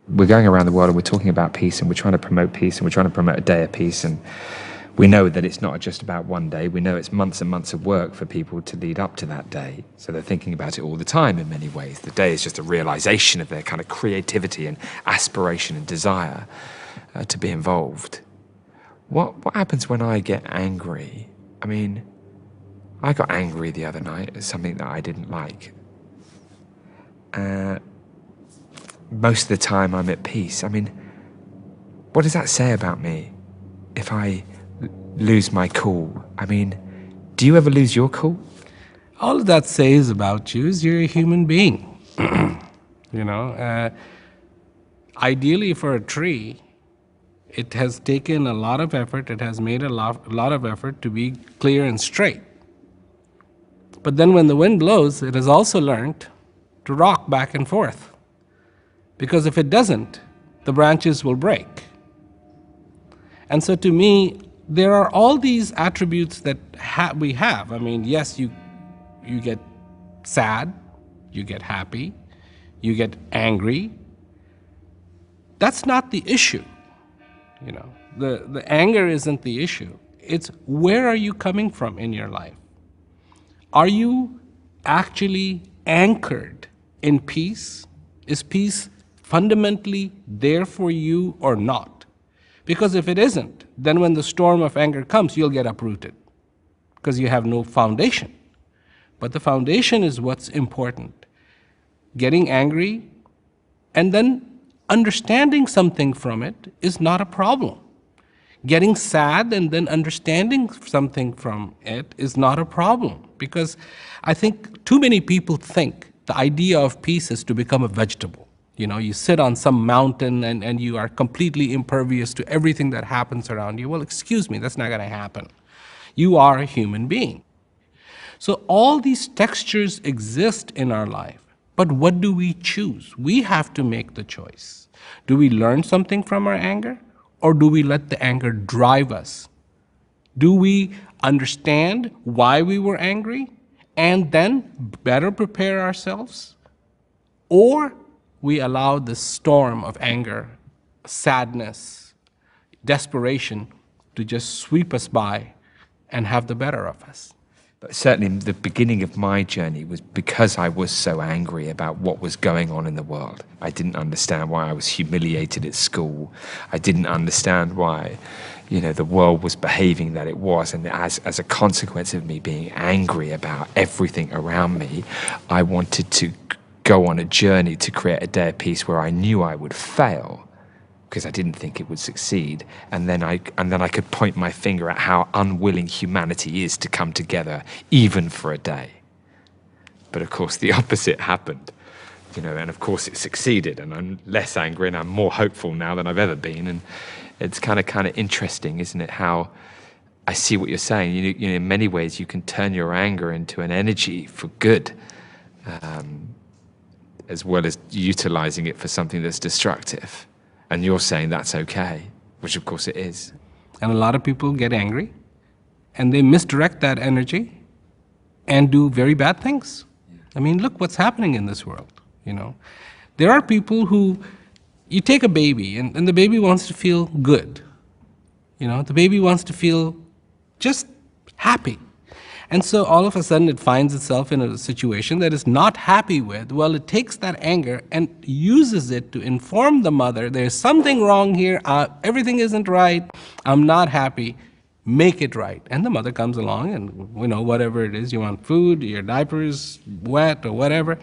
we're going around the world and we're talking about peace and we're trying to promote peace and we're trying to promote a day of peace, and we know that it's not just about one day. We know it's months and months of work for people to lead up to that day. So they're thinking about it all the time in many ways. The day is just a realization of their kind of creativity and aspiration and desire to be involved. What happens when I get angry? I mean, I got angry the other night at something that I didn't like. Most of the time I'm at peace. I mean, what does that say about me if I lose my cool? I mean, do you ever lose your cool? All of that says about you is you're a human being. Ideally for a tree, it has taken a lot of effort, it has made a lot of effort to be clear and straight. But then when the wind blows, it has also learned to rock back and forth. Because if it doesn't, the branches will break. And so to me, there are all these attributes that we have. I mean, yes, you get sad, you get happy, you get angry. That's not the issue. The anger isn't the issue. It's where are you coming from in your life? Are you actually anchored in peace? Is peace fundamentally there for you or not? Because if it isn't, then when the storm of anger comes, you'll get uprooted because you have no foundation. But the foundation is what's important. Getting angry and then understanding something from it is not a problem. Getting sad and then understanding something from it is not a problem, because I think too many people think the idea of peace is to become a vegetable. You sit on some mountain and you are completely impervious to everything that happens around you. Well, excuse me, that's not going to happen. You are a human being. So all these textures exist in our life. But what do we choose? We have to make the choice. Do we learn something from our anger, or do we let the anger drive us? Do we understand why we were angry and then better prepare ourselves? Or we allow the storm of anger, sadness, desperation to just sweep us by and have the better of us? But certainly the beginning of my journey was because I was so angry about what was going on in the world. I didn't understand why I was humiliated at school. I didn't understand why, the world was behaving that it was. And as a consequence of me being angry about everything around me, I wanted to go on a journey to create a day of peace where I knew I would fail, because I didn't think it would succeed, and then I could point my finger at how unwilling humanity is to come together, even for a day. But of course, the opposite happened, and of course it succeeded, and I'm less angry and I'm more hopeful now than I've ever been. And it's kind of interesting, isn't it? How I see what you're saying. In many ways, you can turn your anger into an energy for good, as well as utilizing it for something that's destructive. And you're saying that's okay, which of course it is. And a lot of people get angry and they misdirect that energy and do very bad things. I mean, look what's happening in this world. There are people who, you take a baby and the baby wants to feel good. The baby wants to feel just happy. And so all of a sudden it finds itself in a situation that it's not happy with. Well, it takes that anger and uses it to inform the mother, there's something wrong here, everything isn't right, I'm not happy, make it right. And the mother comes along and, whatever it is, you want food, your diaper's wet or whatever.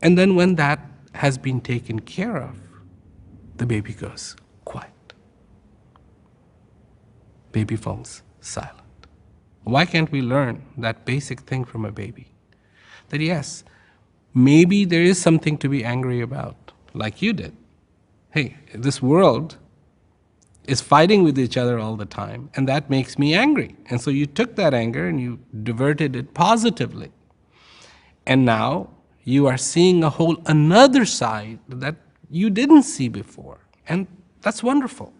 And then when that has been taken care of, the baby goes quiet. Baby falls silent. Why can't we learn that basic thing from a baby? That yes, maybe there is something to be angry about, like you did. Hey, this world is fighting with each other all the time, and that makes me angry. And so you took that anger and you diverted it positively. And now you are seeing a whole another side that you didn't see before. And that's wonderful,